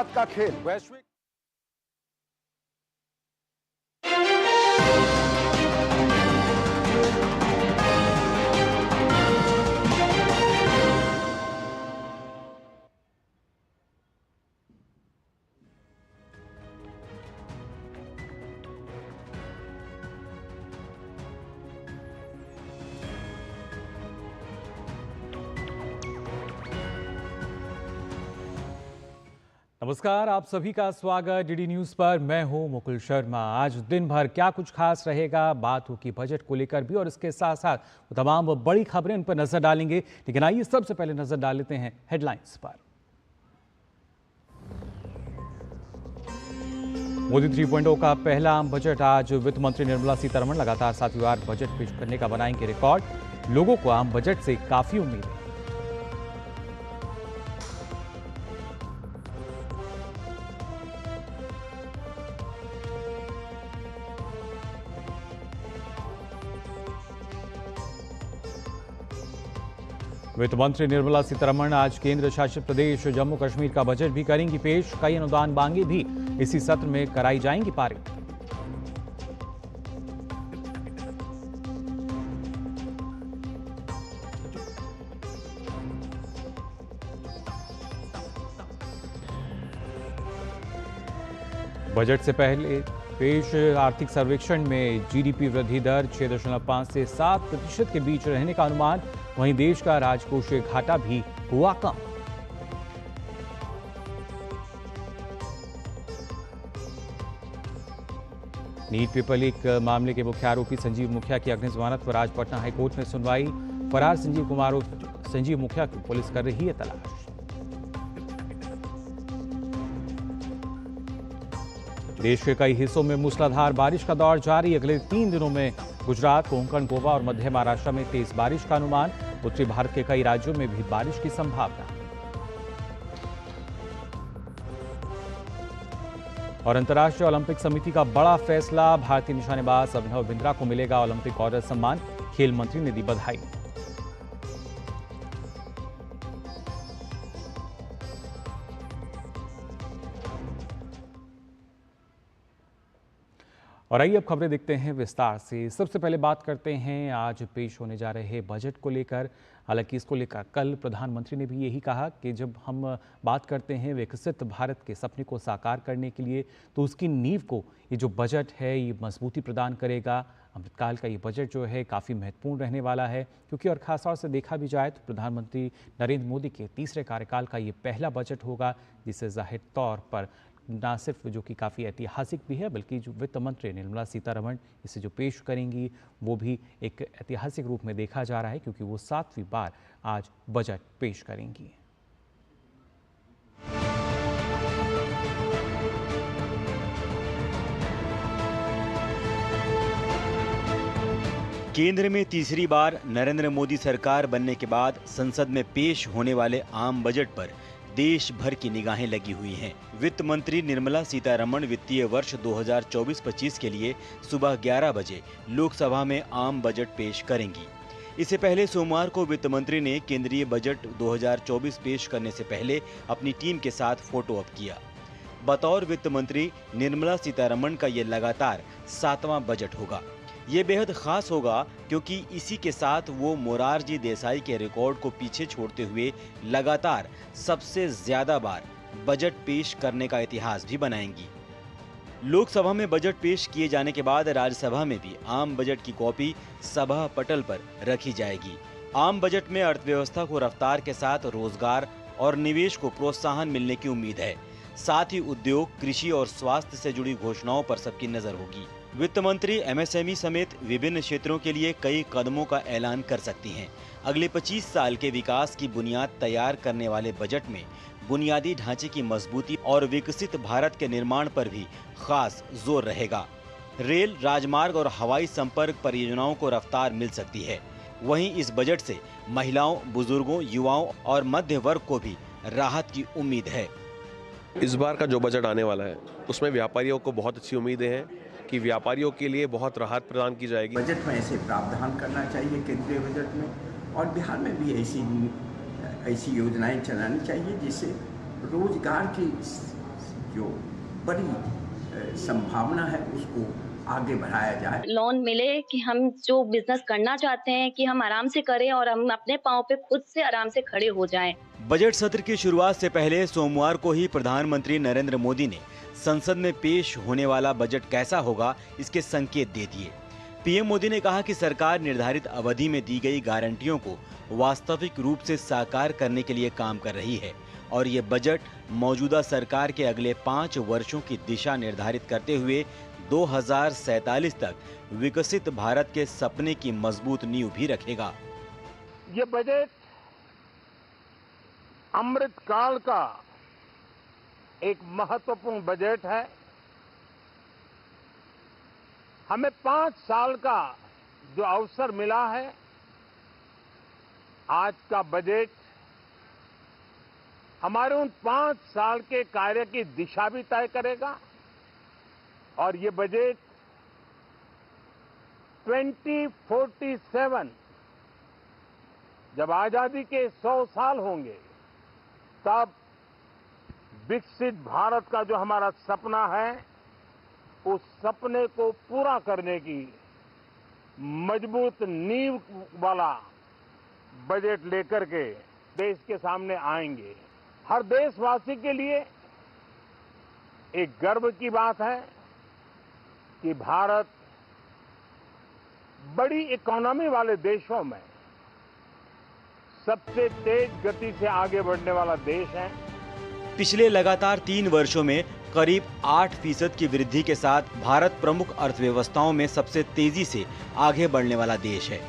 उन्माद का खेल। वैश्विक नमस्कार, आप सभी का स्वागत डीडी न्यूज पर। मैं हूं मुकुल शर्मा। आज दिन भर क्या कुछ खास रहेगा, बात होगी बजट को लेकर भी और इसके साथ साथ तमाम बड़ी खबरें उन पर नजर डालेंगे। लेकिन आइए सबसे पहले नजर डाल लेते हैं हेडलाइंस पर। मोदी 3.0 का पहला आम बजट आज वित्त मंत्री निर्मला सीतारमण लगातार 7वीं बार बजट पेश करने का बनाएंगे रिकॉर्ड। लोगों को आम बजट से काफी उम्मीद है। वित्त मंत्री निर्मला सीतारमण आज केंद्र शासित प्रदेश जम्मू कश्मीर का बजट भी करेंगी पेश। कई अनुदान मांगे भी इसी सत्र में कराई जाएंगी पारित। बजट से पहले पेश आर्थिक सर्वेक्षण में जीडीपी वृद्धि दर 6.5 से 7% के बीच रहने का अनुमान। वहीं देश का राजकोषीय घाटा भी हुआ कम। नीट पेपर लीक मामले के मुख्य आरोपी संजीव मुखिया की अग्नि जमानत पर आज पटना हाईकोर्ट में सुनवाई। फरार संजीव मुखिया की पुलिस कर रही है तलाश। देश के कई हिस्सों में मूसलाधार बारिश का दौर जारी। अगले 3 दिनों में गुजरात, कोंकण, गोवा और मध्य महाराष्ट्र में तेज बारिश का अनुमान। उत्तरी भारत के कई राज्यों में भी बारिश की संभावना। और अंतर्राष्ट्रीय ओलंपिक समिति का बड़ा फैसला। भारतीय निशानेबाज अभिनव बिंद्रा को मिलेगा ओलंपिक ऑर्डर सम्मान। खेल मंत्री ने दी बधाई। और आइए अब खबरें देखते हैं विस्तार से। सबसे पहले बात करते हैं आज पेश होने जा रहे बजट को लेकर। हालांकि इसको लेकर कल प्रधानमंत्री ने भी यही कहा कि जब हम बात करते हैं विकसित भारत के सपने को साकार करने के लिए, तो उसकी नींव को ये जो बजट है ये मजबूती प्रदान करेगा। अमृतकाल का ये बजट जो है काफ़ी महत्वपूर्ण रहने वाला है, क्योंकि और खासतौर से देखा भी जाए तो प्रधानमंत्री नरेंद्र मोदी के तीसरे कार्यकाल का ये पहला बजट होगा, जिसे जाहिर तौर पर ना सिर्फ जो कि काफ़ी ऐतिहासिक भी है, बल्कि जो वित्त मंत्री निर्मला सीतारमण इसे जो पेश करेंगी वो भी एक ऐतिहासिक रूप में देखा जा रहा है, क्योंकि वो 7वीं बार आज बजट पेश करेंगी। केंद्र में तीसरी बार नरेंद्र मोदी सरकार बनने के बाद संसद में पेश होने वाले आम बजट पर देश भर की निगाहें लगी हुई हैं। वित्त मंत्री निर्मला सीतारमण वित्तीय वर्ष 2024-25 के लिए सुबह 11 बजे लोकसभा में आम बजट पेश करेंगी। इससे पहले सोमवार को वित्त मंत्री ने केंद्रीय बजट 2024 पेश करने से पहले अपनी टीम के साथ फोटो ऑप किया। बतौर वित्त मंत्री निर्मला सीतारमण का ये लगातार 7वां बजट होगा। ये बेहद खास होगा क्योंकि इसी के साथ वो मोरारजी देसाई के रिकॉर्ड को पीछे छोड़ते हुए लगातार सबसे ज्यादा बार बजट पेश करने का इतिहास भी बनाएंगी। लोकसभा में बजट पेश किए जाने के बाद राज्यसभा में भी आम बजट की कॉपी सभा पटल पर रखी जाएगी। आम बजट में अर्थव्यवस्था को रफ्तार के साथ रोजगार और निवेश को प्रोत्साहन मिलने की उम्मीद है। साथ ही उद्योग, कृषि और स्वास्थ्य से जुड़ी घोषणाओं पर सबकी नजर होगी। वित्त मंत्री एमएसएमई समेत विभिन्न क्षेत्रों के लिए कई कदमों का ऐलान कर सकती हैं। अगले 25 साल के विकास की बुनियाद तैयार करने वाले बजट में बुनियादी ढांचे की मजबूती और विकसित भारत के निर्माण पर भी खास जोर रहेगा। रेल, राजमार्ग और हवाई संपर्क परियोजनाओं को रफ्तार मिल सकती है। वहीं इस बजट से महिलाओं, बुजुर्गों, युवाओं और मध्य वर्ग को भी राहत की उम्मीद है। इस बार का जो बजट आने वाला है उसमें व्यापारियों को बहुत अच्छी उम्मीदें हैं कि व्यापारियों के लिए बहुत राहत प्रदान की जाएगी। बजट में ऐसे प्रावधान करना चाहिए केंद्रीय बजट में, और बिहार में भी ऐसी योजनाएं चलानी चाहिए जिससे रोजगार की जो बड़ी संभावना है उसको आगे बढ़ाया जाए। लोन मिले कि हम जो बिजनेस करना चाहते हैं कि हम आराम से करें और हम अपने पाँव पे खुद से आराम से खड़े हो जाएं। बजट सत्र की शुरुआत से पहले सोमवार को ही प्रधानमंत्री नरेंद्र मोदी ने संसद में पेश होने वाला बजट कैसा होगा इसके संकेत दे दिए। पीएम मोदी ने कहा कि सरकार निर्धारित अवधि में दी गई गारंटियों को वास्तविक रूप से साकार करने के लिए काम कर रही है और ये बजट मौजूदा सरकार के अगले 5 वर्षों की दिशा निर्धारित करते हुए 2047 तक विकसित भारत के सपने की मजबूत नींव भी रखेगा। ये बजट अमृत काल का एक महत्वपूर्ण बजट है। हमें 5 साल का जो अवसर मिला है, आज का बजट हमारे उन 5 साल के कार्य की दिशा भी तय करेगा और ये बजट 2047 जब आजादी के 100 साल होंगे तब विकसित भारत का जो हमारा सपना है उस सपने को पूरा करने की मजबूत नींव वाला बजट लेकर के देश के सामने आएंगे। हर देशवासी के लिए एक गर्व की बात है कि भारत बड़ी इकोनॉमी वाले देशों में सबसे तेज गति से आगे बढ़ने वाला देश है। पिछले लगातार 3 वर्षों में करीब 8% की वृद्धि के साथ भारत प्रमुख अर्थव्यवस्थाओं में सबसे तेजी से आगे बढ़ने वाला देश है।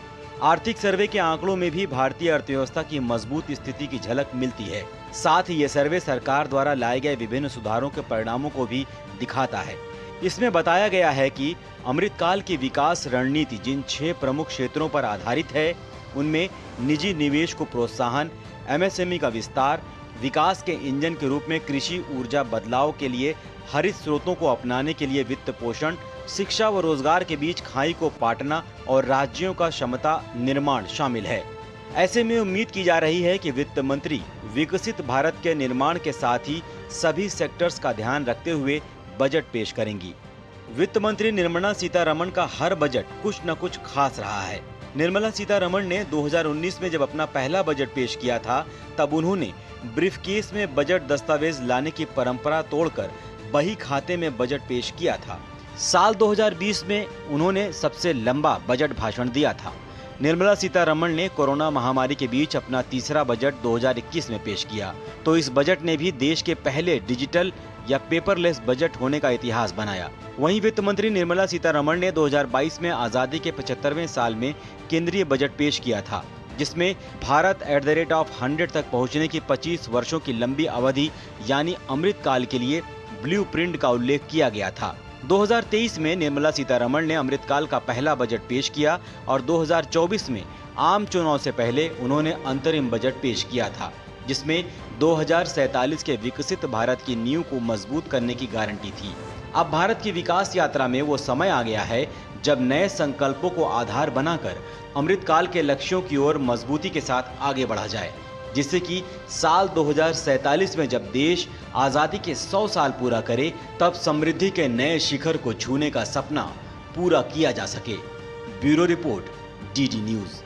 आर्थिक सर्वे के आंकड़ों में भी भारतीय अर्थव्यवस्था की मजबूत स्थिति की झलक मिलती है। साथ ही ये सर्वे सरकार द्वारा लाए गए विभिन्न सुधारों के परिणामों को भी दिखाता है। इसमें बताया गया है कि अमृतकाल की विकास रणनीति जिन 6 प्रमुख क्षेत्रों पर आधारित है उनमें निजी निवेश को प्रोत्साहन, एमएसएमई का विस्तार, विकास के इंजन के रूप में कृषि ऊर्जा बदलाव के लिए हरित स्रोतों को अपनाने के लिए वित्त पोषण, शिक्षा व रोजगार के बीच खाई को पाटना और राज्यों का क्षमता निर्माण शामिल है। ऐसे में उम्मीद की जा रही है कि वित्त मंत्री विकसित भारत के निर्माण के साथ ही सभी सेक्टर्स का ध्यान रखते हुए बजट पेश करेंगी। वित्त मंत्री निर्मला सीतारमण का हर बजट कुछ न कुछ खास रहा है। निर्मला सीतारमण ने 2019 में जब अपना पहला बजट पेश किया था तब उन्होंने ब्रीफकेस में बजट दस्तावेज लाने की परंपरा तोड़कर बही खाते में बजट पेश किया था। साल 2020 में उन्होंने सबसे लंबा बजट भाषण दिया था। निर्मला सीतारमण ने कोरोना महामारी के बीच अपना तीसरा बजट 2021 में पेश किया, तो इस बजट ने भी देश के पहले डिजिटल या पेपरलेस बजट होने का इतिहास बनाया। वहीं वित्त मंत्री निर्मला सीतारमण ने 2022 में आजादी के 75वें साल में केंद्रीय बजट पेश किया था, जिसमें भारत @100 तक पहुंचने की 25 वर्षों की लंबी अवधि यानी अमृतकाल के लिए ब्लूप्रिंट का उल्लेख किया गया था। 2023 में निर्मला सीतारमण ने अमृतकाल का पहला बजट पेश किया और 2024 में आम चुनाव से पहले उन्होंने अंतरिम बजट पेश किया था, जिसमें 2047 के विकसित भारत की नींव को मजबूत करने की गारंटी थी। अब भारत की विकास यात्रा में वो समय आ गया है जब नए संकल्पों को आधार बनाकर अमृतकाल के लक्ष्यों की ओर मजबूती के साथ आगे बढ़ा जाए, जिससे कि साल 2047 में जब देश आज़ादी के 100 साल पूरा करे तब समृद्धि के नए शिखर को छूने का सपना पूरा किया जा सके। Bureau report, DD news.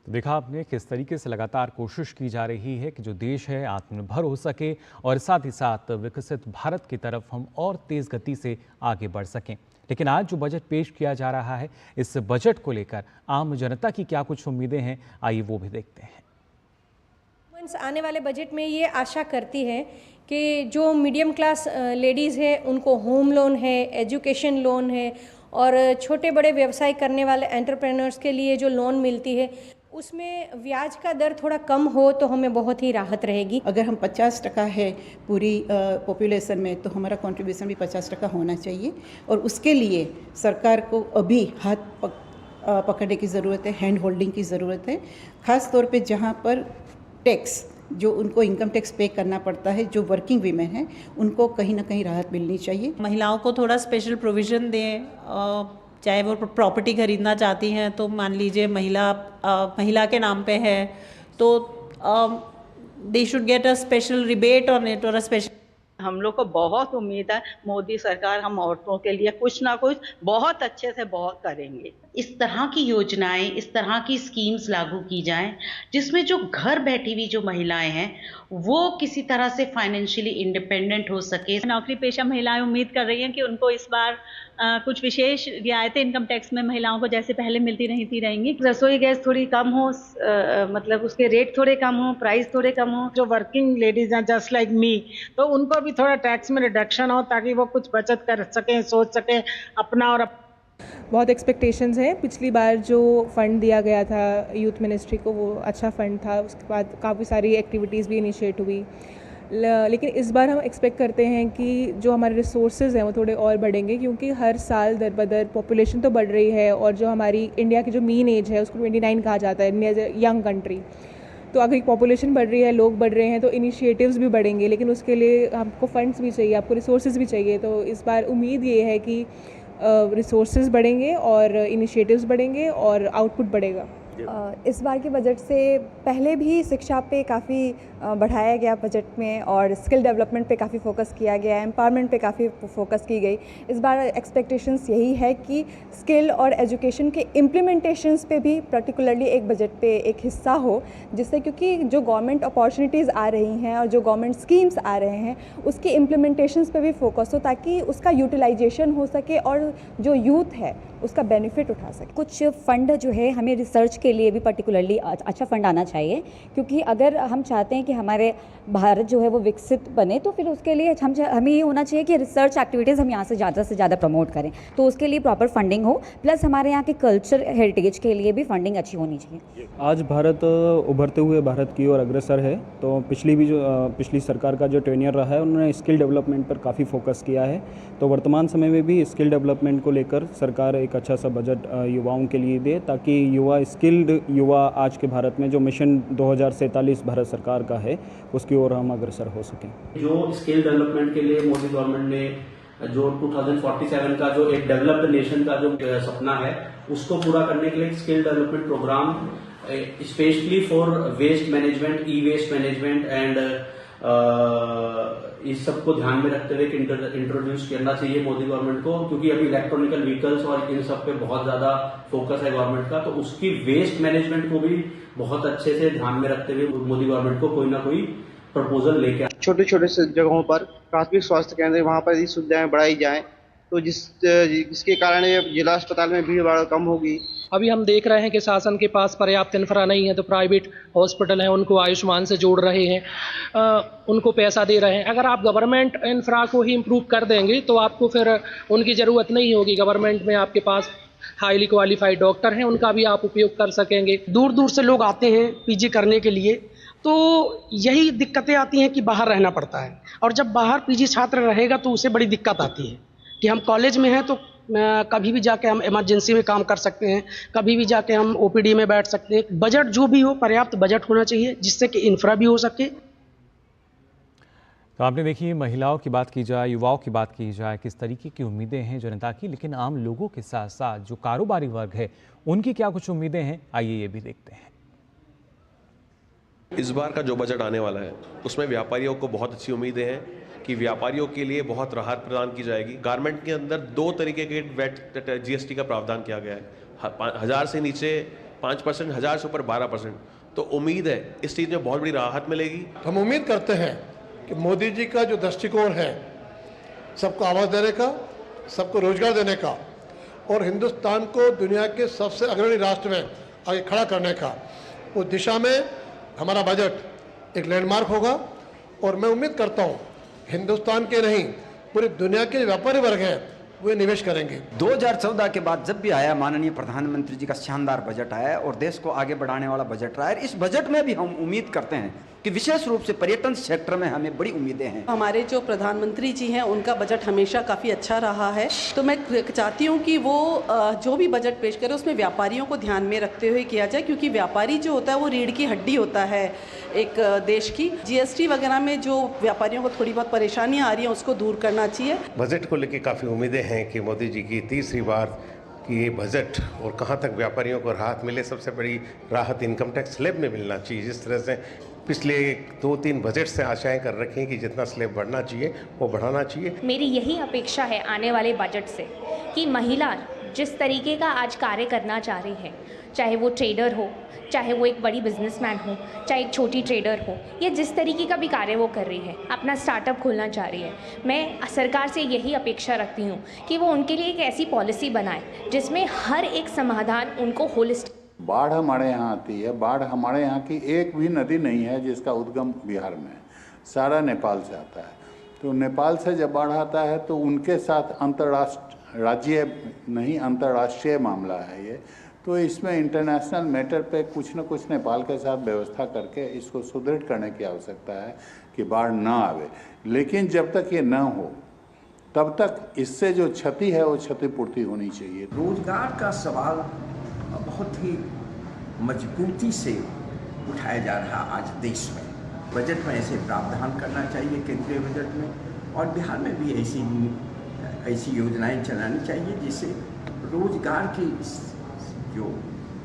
तो देखा आपने किस तरीके से लगातार कोशिश की जा रही है कि जो देश है आत्मनिर्भर हो सके और साथ ही साथ विकसित भारत की तरफ हम और तेज गति से आगे बढ़ सकें। लेकिन आज जो बजट पेश किया जा रहा है, इस बजट को लेकर आम जनता की क्या कुछ उम्मीदें हैं, आइए वो भी देखते हैं। आने वाले बजट में ये आशा करती है कि जो मीडियम क्लास लेडीज़ है उनको होम लोन है, एजुकेशन लोन है और छोटे बड़े व्यवसाय करने वाले एंटरप्रेन्योर्स के लिए जो लोन मिलती है उसमें ब्याज का दर थोड़ा कम हो तो हमें बहुत ही राहत रहेगी। अगर हम 50% है पूरी पॉपुलेशन में तो हमारा कंट्रीब्यूशन भी 50% होना चाहिए और उसके लिए सरकार को अभी हाथ पकड़ने की ज़रूरत है, हैंड होल्डिंग की ज़रूरत है। ख़ास तौर पे जहाँ पर टैक्स जो उनको इनकम टैक्स पे करना पड़ता है, जो वर्किंग वीमेन हैं उनको कहीं ना कहीं राहत मिलनी चाहिए। महिलाओं को थोड़ा स्पेशल प्रोविज़न दें, चाहे वो प्रॉपर्टी खरीदना चाहती हैं तो मान लीजिए महिला के नाम पे है तो they should get a special rebate on it or a special. हम लोग को बहुत उम्मीद है मोदी सरकार हम औरतों के लिए कुछ ना कुछ बहुत अच्छे से बहुत करेंगे। इस तरह की योजनाएं, इस तरह की स्कीम्स लागू की जाएं जिसमें जो घर बैठी हुई जो महिलाएं हैं वो किसी तरह से फाइनेंशियली इंडिपेंडेंट हो सके। नौकरी पेशा महिलाएं उम्मीद कर रही हैं कि उनको इस बार कुछ विशेष रियायतें इनकम टैक्स में महिलाओं को जैसे पहले मिलती रहेंगी। रसोई गैस थोड़ी कम हो, मतलब उसके रेट थोड़े कम हो, प्राइस थोड़े कम हो। जो वर्किंग लेडीज हैं जस्ट लाइक मी, तो उनको भी थोड़ा टैक्स में रिडक्शन हो ताकि वो कुछ बचत कर सकें, सोच सकें अपना। और बहुत एक्सपेक्टेशंस हैं। पिछली बार जो फ़ंड दिया गया था यूथ मिनिस्ट्री को वो अच्छा फ़ंड था, उसके बाद काफ़ी सारी एक्टिविटीज़ भी इनिशिएट हुई। लेकिन इस बार हम एक्सपेक्ट करते हैं कि जो हमारे रिसोर्सेज हैं वो थोड़े और बढ़ेंगे, क्योंकि हर साल दर बदर पॉपुलेशन तो बढ़ रही है और जो हमारी इंडिया की जो मीन एज है उसको 29 कहा जाता है, India is a young country. तो अगर पॉपुलेशन बढ़ रही है, लोग बढ़ रहे हैं, तो इनिशिएटिव्स भी बढ़ेंगे, लेकिन उसके लिए आपको फंड्स भी चाहिए, आपको रिसोर्सेज भी चाहिए। तो इस बार उम्मीद ये है कि रिसोर्सेज बढ़ेंगे और इनिशिएटिव्स बढ़ेंगे और आउटपुट बढ़ेगा। इस बार के बजट से पहले भी शिक्षा पे काफ़ी बढ़ाया गया बजट में, और स्किल डेवलपमेंट पे काफ़ी फोकस किया गया, एम्पावरमेंट पे काफ़ी फोकस की गई। इस बार एक्सपेक्टेशंस यही है कि स्किल और एजुकेशन के इम्प्लीमेंटेशंस पे भी पर्टिकुलरली एक बजट पे एक हिस्सा हो, जिससे क्योंकि जो गवर्नमेंट अपॉर्चुनिटीज़ आ रही हैं और जो गवर्नमेंट स्कीम्स आ रहे हैं उसके इम्प्लीमेंटेशंस पे भी फोकस हो, ताकि उसका यूटिलाइजेशन हो सके और जो यूथ है उसका बेनिफिट उठा सके। कुछ फ़ंड जो है हमें रिसर्च के लिए भी पर्टिकुलरली अच्छा फ़ंड आना चाहिए, क्योंकि अगर हम चाहते हैं कि हमारे भारत जो है वो विकसित बने, तो फिर उसके लिए हमें ये होना चाहिए कि रिसर्च एक्टिविटीज़ हम यहाँ से ज़्यादा प्रमोट करें। तो उसके लिए प्रॉपर फंडिंग हो, प्लस हमारे यहाँ के कल्चर हेरिटेज के लिए भी फंडिंग अच्छी होनी चाहिए। आज भारत उभरते हुए भारत की ओर अग्रसर है, तो पिछली सरकार का जो टेन्योर रहा है उन्होंने स्किल डेवलपमेंट पर काफ़ी फोकस किया है। तो वर्तमान समय में भी स्किल डेवलपमेंट को लेकर सरकार एक अच्छा सा बजट युवाओं के लिए दे, ताकि स्किल्ड युवा आज के भारत में जो मिशन 2047 भारत सरकार का है उसकी ओर हम अग्रसर हो सकें। जो स्किल डेवलपमेंट के लिए मोदी गवर्नमेंट ने जो 2047 का जो एक डेवलप्ड नेशन का जो सपना है उसको पूरा करने के लिए skill development programme specially for waste management, e waste management and इस सब को ध्यान में रखते हुए इंट्रोड्यूस करना चाहिए मोदी गवर्नमेंट को, क्योंकि अभी इलेक्ट्रॉनिकल व्हीकल्स और इन सब पे बहुत ज्यादा फोकस है गवर्नमेंट का। तो उसकी वेस्ट मैनेजमेंट को भी बहुत अच्छे से ध्यान में रखते हुए मोदी गवर्नमेंट को कोई ना कोई प्रपोजल लेके छोटे छोटे जगहों पर प्राथमिक स्वास्थ्य केंद्र वहाँ पर यदि सुविधाएं बढ़ाई जाएं तो जिसके कारण जिला अस्पताल में भीड़ भाड़ कम होगी। अभी हम देख रहे हैं कि शासन के पास पर्याप्त इंफ्रा नहीं है, तो प्राइवेट हॉस्पिटल हैं उनको आयुष्मान से जोड़ रहे हैं, उनको पैसा दे रहे हैं। अगर आप गवर्नमेंट इंफ्रा को ही इम्प्रूव कर देंगे तो आपको फिर उनकी ज़रूरत नहीं होगी। गवर्नमेंट में आपके पास हाईली क्वालिफाइड डॉक्टर हैं, उनका भी आप उपयोग कर सकेंगे। दूर दूर से लोग आते हैं पीजी करने के लिए, तो यही दिक्कतें आती हैं कि बाहर रहना पड़ता है, और जब बाहर पीजी छात्र रहेगा तो उसे बड़ी दिक्कत आती है कि हम कॉलेज में हैं तो कभी भी जाके हम इमरजेंसी में काम कर सकते हैं, कभी भी जाके हम ओपीडी में बैठ सकते हैं। बजट जो भी हो, पर्याप्त बजट होना चाहिए जिससे कि इंफ्रा भी हो सके। तो आपने देखी, महिलाओं की बात की जाए, युवाओं की बात की जाए, किस तरीके की उम्मीदें हैं जनता की, लेकिन आम लोगों के साथ साथ जो कारोबारी वर्ग है उनकी क्या कुछ उम्मीदें हैं, आइए ये भी देखते हैं। इस बार का जो बजट आने वाला है उसमें व्यापारियों को बहुत अच्छी उम्मीदें हैं कि व्यापारियों के लिए बहुत राहत प्रदान की जाएगी। गारमेंट के अंदर 2 तरीके के वैट जीएसटी का प्रावधान किया गया है, 1000 से नीचे 5%, 1000 से ऊपर 12%। तो उम्मीद है इस चीज़ में बहुत बड़ी राहत मिलेगी। हम उम्मीद करते हैं कि मोदी जी का जो दृष्टिकोण है सबको आवाज़ देने का, सबको रोजगार देने का और हिंदुस्तान को दुनिया के सबसे अग्रणी राष्ट्र में आगे खड़ा करने का, उस दिशा में हमारा बजट एक लैंडमार्क होगा। और मैं उम्मीद करता हूँ हिंदुस्तान के नहीं पूरी दुनिया के व्यापारी वर्ग हैं वो निवेश करेंगे। 2014 के बाद जब भी आया माननीय प्रधानमंत्री जी का शानदार बजट आया और देश को आगे बढ़ाने वाला बजट रहा है। इस बजट में भी हम उम्मीद करते हैं कि विशेष रूप से पर्यटन सेक्टर में हमें बड़ी उम्मीदें हैं। हमारे जो प्रधानमंत्री जी हैं उनका बजट हमेशा काफ़ी अच्छा रहा है, तो मैं चाहती हूँ कि वो जो भी बजट पेश करे उसमें व्यापारियों को ध्यान में रखते हुए किया जाए, क्योंकि व्यापारी जो होता है वो रीढ़ की हड्डी होता है एक देश की। जीएसटी वगैरह में जो व्यापारियों को थोड़ी बहुत परेशानियाँ आ रही हैं उसको दूर करना चाहिए। बजट को लेकर काफ़ी उम्मीदें हैं कि मोदी जी की तीसरी बार कि ये बजट और कहाँ तक व्यापारियों को राहत मिले। सबसे बड़ी राहत इनकम टैक्स स्लैब में मिलना चाहिए। जिस तरह से पिछले 2-3 बजट से आशाएं कर रखी हैं कि जितना स्लैब बढ़ना चाहिए वो बढ़ाना चाहिए। मेरी यही अपेक्षा है आने वाले बजट से कि महिला जिस तरीके का आज कार्य करना चाह रही है, चाहे वो ट्रेडर हो, चाहे वो एक बड़ी बिजनेसमैन हो, चाहे एक छोटी ट्रेडर हो, या जिस तरीके का भी कार्य वो कर रही है, अपना स्टार्टअप खोलना चाह रही है, मैं सरकार से यही अपेक्षा रखती हूँ कि वो उनके लिए एक ऐसी पॉलिसी बनाए जिसमें हर एक समाधान उनको होलिस्टिक। बाढ़ हमारे यहाँ आती है, बाढ़ हमारे यहाँ की एक भी नदी नहीं है जिसका उद्गम बिहार में है, सारा नेपाल से आता है। तो नेपाल से जब बाढ़ आता है तो उनके साथ राज्य नहीं अंतर्राष्ट्रीय मामला है ये, तो इसमें इंटरनेशनल मैटर पे कुछ न कुछ नेपाल के साथ व्यवस्था करके इसको सुदृढ़ करने की आवश्यकता है कि बाढ़ ना आवे। लेकिन जब तक ये ना हो तब तक इससे जो क्षति है वो क्षतिपूर्ति होनी चाहिए। रोजगार का सवाल बहुत ही मजबूती से उठाया जा रहा आज देश में। बजट में ऐसे प्रावधान करना चाहिए केंद्रीय बजट में, और बिहार में भी ऐसी योजनाएं चलानी चाहिए जिससे रोजगार की जो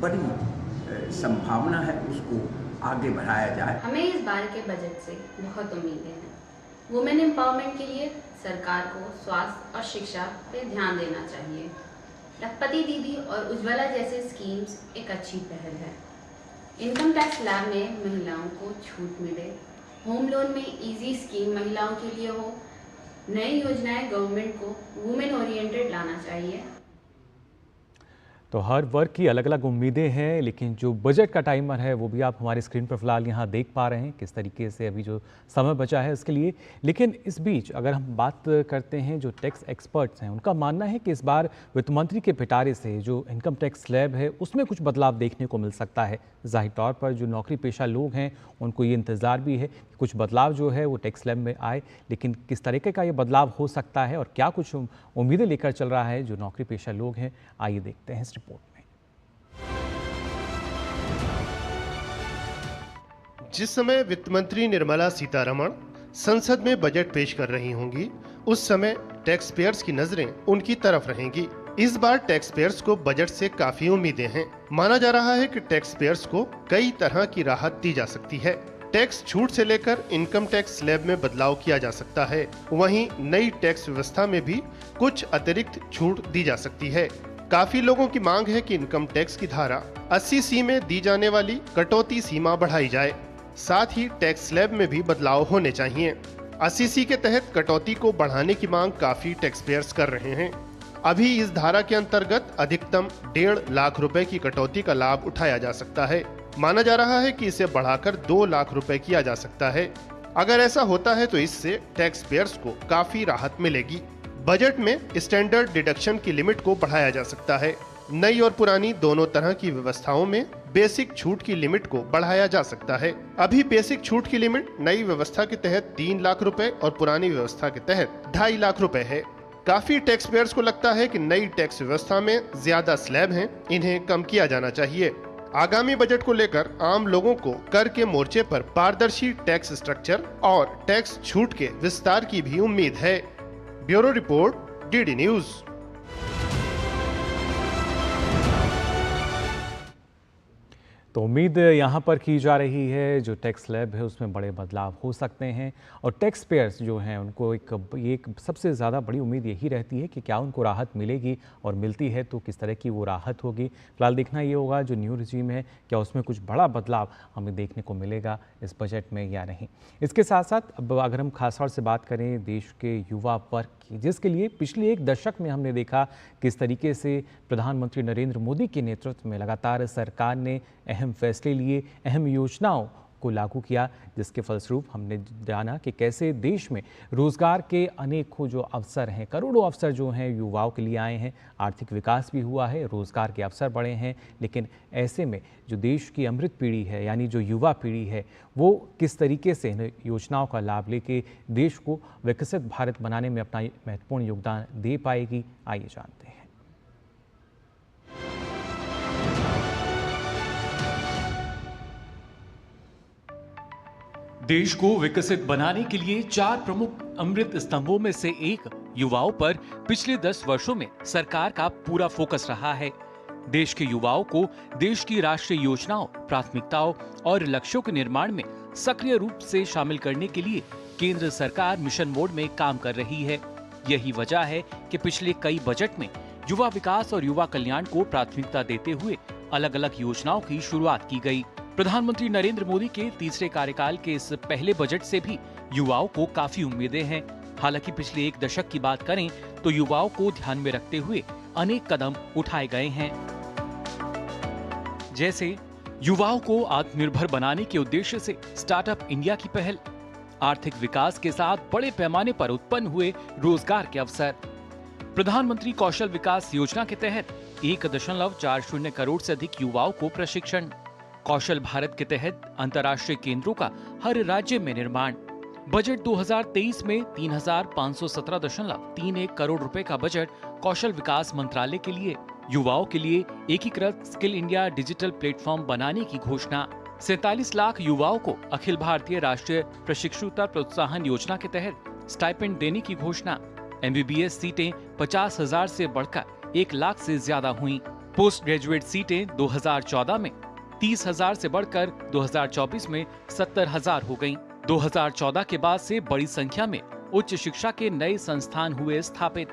बड़ी संभावना है उसको आगे बढ़ाया जाए। हमें इस बार के बजट से बहुत उम्मीदें हैं। वुमेन एम्पावरमेंट के लिए सरकार को स्वास्थ्य और शिक्षा पे ध्यान देना चाहिए। लखपति दीदी और उज्ज्वला जैसे स्कीम्स एक अच्छी पहल है। इनकम टैक्स स्लैब में महिलाओं को छूट मिले, होम लोन में इजी स्कीम महिलाओं के लिए हो, नई योजनाएं गवर्नमेंट को वुमेन ओरिएंटेड लाना चाहिए। तो हर वर्ग की अलग अलग उम्मीदें हैं, लेकिन जो बजट का टाइमर है वो भी आप हमारे स्क्रीन पर फिलहाल यहाँ देख पा रहे हैं किस तरीके से अभी जो समय बचा है उसके लिए। लेकिन इस बीच अगर हम बात करते हैं जो टैक्स एक्सपर्ट्स हैं, उनका मानना है कि इस बार वित्त मंत्री के पिटारे से जो इनकम टैक्स स्लैब है उसमें कुछ बदलाव देखने को मिल सकता है। जाहिर तौर पर जो नौकरी पेशा लोग हैं उनको ये इंतज़ार भी है कि कुछ बदलाव जो है वो टैक्स स्लैब में आए, लेकिन किस तरीके का ये बदलाव हो सकता है और क्या कुछ उम्मीदें लेकर चल रहा है जो नौकरी पेशा लोग हैं, आइए देखते हैं इस रिपोर्ट में। जिस समय वित्त मंत्री निर्मला सीतारमण संसद में बजट पेश कर रही होंगी, उस समय टैक्स पेयर्स की नजरें उनकी तरफ रहेंगी। इस बार टैक्स पेयर्स को बजट से काफी उम्मीदें हैं। माना जा रहा है कि टैक्स पेयर्स को कई तरह की राहत दी जा सकती है। टैक्स छूट से लेकर इनकम टैक्स स्लैब में बदलाव किया जा सकता है। वहीं नई टैक्स व्यवस्था में भी कुछ अतिरिक्त छूट दी जा सकती है। काफी लोगों की मांग है कि इनकम टैक्स की धारा 80C में दी जाने वाली कटौती सीमा बढ़ाई जाए। साथ ही टैक्स स्लैब में भी बदलाव होने चाहिए। 80C के तहत कटौती को बढ़ाने की मांग काफी टैक्स पेयर्स कर रहे हैं। अभी इस धारा के अंतर्गत अधिकतम 1.5 लाख रुपए की कटौती का लाभ उठाया जा सकता है। माना जा रहा है कि इसे बढ़ाकर 2 लाख रुपए किया जा सकता है। अगर ऐसा होता है तो इससे टैक्स पेयर्स को काफी राहत मिलेगी। बजट में स्टैंडर्ड डिडक्शन की लिमिट को बढ़ाया जा सकता है। नई और पुरानी दोनों तरह की व्यवस्थाओं में बेसिक छूट की लिमिट को बढ़ाया जा सकता है। अभी बेसिक छूट की लिमिट नई व्यवस्था के तहत 3 लाख रुपए और पुरानी व्यवस्था के तहत 2.5 लाख रुपए है। काफी टैक्स पेयर्स को लगता है कि नई टैक्स व्यवस्था में ज्यादा स्लैब हैं, इन्हें कम किया जाना चाहिए। आगामी बजट को लेकर आम लोगों को कर के मोर्चे पर पारदर्शी टैक्स स्ट्रक्चर और टैक्स छूट के विस्तार की भी उम्मीद है। Bureau report, DD news. तो उम्मीद यहाँ पर की जा रही है जो टैक्स स्लैब है उसमें बड़े बदलाव हो सकते हैं और टैक्स पेयर्स जो हैं उनको एक सबसे ज़्यादा बड़ी उम्मीद यही रहती है कि क्या उनको राहत मिलेगी और मिलती है तो किस तरह की वो राहत होगी। फिलहाल देखना ये होगा जो न्यू रिजीम है क्या उसमें कुछ बड़ा बदलाव हमें देखने को मिलेगा इस बजट में या नहीं। इसके साथ साथ अब अगर हम खासतौर से बात करें देश के युवा वर्ग की, जिसके लिए पिछले 1 दशक में हमने देखा किस तरीके से प्रधानमंत्री नरेंद्र मोदी के नेतृत्व में लगातार सरकार ने अहम फैसले लिए, अहम योजनाओं को लागू किया, जिसके फलस्वरूप हमने जाना कि कैसे देश में रोजगार के अनेकों जो अवसर हैं, करोड़ों अवसर जो हैं युवाओं के लिए आए हैं, आर्थिक विकास भी हुआ है, रोजगार के अवसर बढ़े हैं। लेकिन ऐसे में जो देश की अमृत पीढ़ी है यानी जो युवा पीढ़ी है वो किस तरीके से इन योजनाओं का लाभ लेके देश को विकसित भारत बनाने में अपना महत्वपूर्ण योगदान दे पाएगी, आइए जानते हैं। देश को विकसित बनाने के लिए 4 प्रमुख अमृत स्तंभों में से एक युवाओं पर पिछले 10 वर्षों में सरकार का पूरा फोकस रहा है। देश के युवाओं को देश की राष्ट्रीय योजनाओं, प्राथमिकताओं और लक्ष्यों के निर्माण में सक्रिय रूप से शामिल करने के लिए केंद्र सरकार मिशन मोड में काम कर रही है। यही वजह है कि पिछले कई बजट में युवा विकास और युवा कल्याण को प्राथमिकता देते हुए अलग अलग योजनाओं की शुरुआत की गई। प्रधानमंत्री नरेंद्र मोदी के तीसरे कार्यकाल के इस पहले बजट से भी युवाओं को काफी उम्मीदें हैं। हालांकि पिछले एक दशक की बात करें तो युवाओं को ध्यान में रखते हुए अनेक कदम उठाए गए हैं। जैसे युवाओं को आत्मनिर्भर बनाने के उद्देश्य से स्टार्टअप इंडिया की पहल, आर्थिक विकास के साथ बड़े पैमाने पर उत्पन्न हुए रोजगार के अवसर, प्रधानमंत्री कौशल विकास योजना के तहत 1.40 करोड़ से अधिक युवाओं को प्रशिक्षण, कौशल भारत के तहत अंतर्राष्ट्रीय केंद्रों का हर राज्य में निर्माण। बजट 2023 में 3,517.31 करोड़ रुपए का बजट कौशल विकास मंत्रालय के लिए, युवाओं के लिए एकीकृत स्किल इंडिया डिजिटल प्लेटफॉर्म बनाने की घोषणा, 47 लाख युवाओं को अखिल भारतीय राष्ट्रीय प्रशिक्षुता प्रोत्साहन योजना के तहत स्टाइपेंड देने की घोषणा, MBBS सीटें 50,000 से बढ़कर 1 लाख से ज्यादा हुई, पोस्ट ग्रेजुएट सीटें 2014 में 30,000 से बढ़कर 2024 में 70,000 हो गयी। 2014 के बाद से बड़ी संख्या में उच्च शिक्षा के नए संस्थान हुए स्थापित।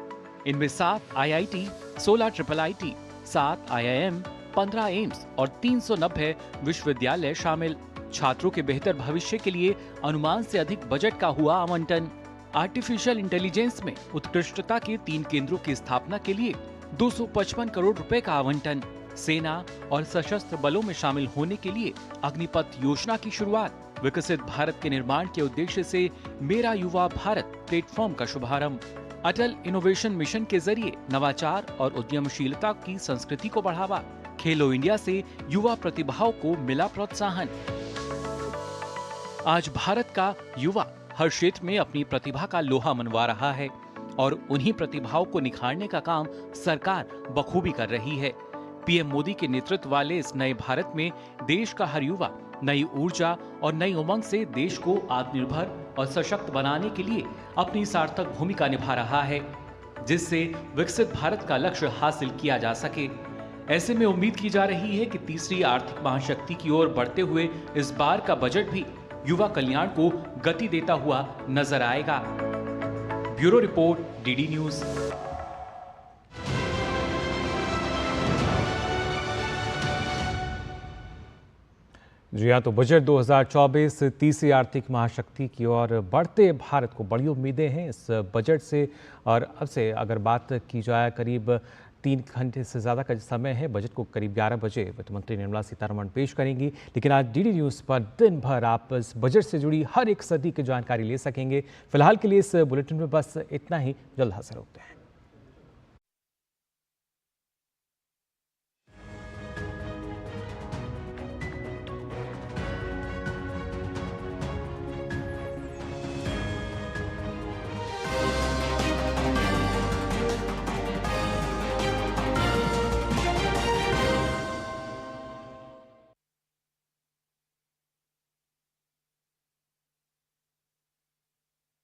इनमें 7 IIT, 16 IIIT, 7 IIM, 15 एम्स और 390 विश्वविद्यालय शामिल। छात्रों के बेहतर भविष्य के लिए अनुमान से अधिक बजट का हुआ आवंटन। आर्टिफिशियल इंटेलिजेंस में उत्कृष्टता के 3 केंद्रों की स्थापना के लिए 255 करोड़ रुपए का आवंटन। सेना और सशस्त्र बलों में शामिल होने के लिए अग्निपथ योजना की शुरुआत। विकसित भारत के निर्माण के उद्देश्य से मेरा युवा भारत प्लेटफॉर्म का शुभारंभ। अटल इनोवेशन मिशन के जरिए नवाचार और उद्यमशीलता की संस्कृति को बढ़ावा। खेलो इंडिया से युवा प्रतिभाओं को मिला प्रोत्साहन। आज भारत का युवा हर क्षेत्र में अपनी प्रतिभा का लोहा मनवा रहा है और उन्हीं प्रतिभाओं को निखारने का काम सरकार बखूबी कर रही है। पीएम मोदी के नेतृत्व वाले इस नए भारत में देश का हर युवा नई ऊर्जा और नई उमंग से देश को आत्मनिर्भर और सशक्त बनाने के लिए अपनी सार्थक भूमिका निभा रहा है, जिससे विकसित भारत का लक्ष्य हासिल किया जा सके। ऐसे में उम्मीद की जा रही है कि तीसरी आर्थिक महाशक्ति की ओर बढ़ते हुए इस बार का बजट भी युवा कल्याण को गति देता हुआ नजर आएगा। Bureau report, DD news. जी हाँ, तो बजट 2024 तीसरी आर्थिक महाशक्ति की ओर बढ़ते भारत को बड़ी उम्मीदें हैं इस बजट से। और अब से अगर बात की जाए, करीब 3 घंटे से ज़्यादा का समय है। बजट को करीब 11 बजे वित्त मंत्री निर्मला सीतारमण पेश करेंगी। लेकिन आज DD न्यूज़ पर दिन भर आप इस बजट से जुड़ी हर एक सदी की जानकारी ले सकेंगे। फिलहाल के लिए इस बुलेटिन में बस इतना ही। जल्द हाजिर होते हैं।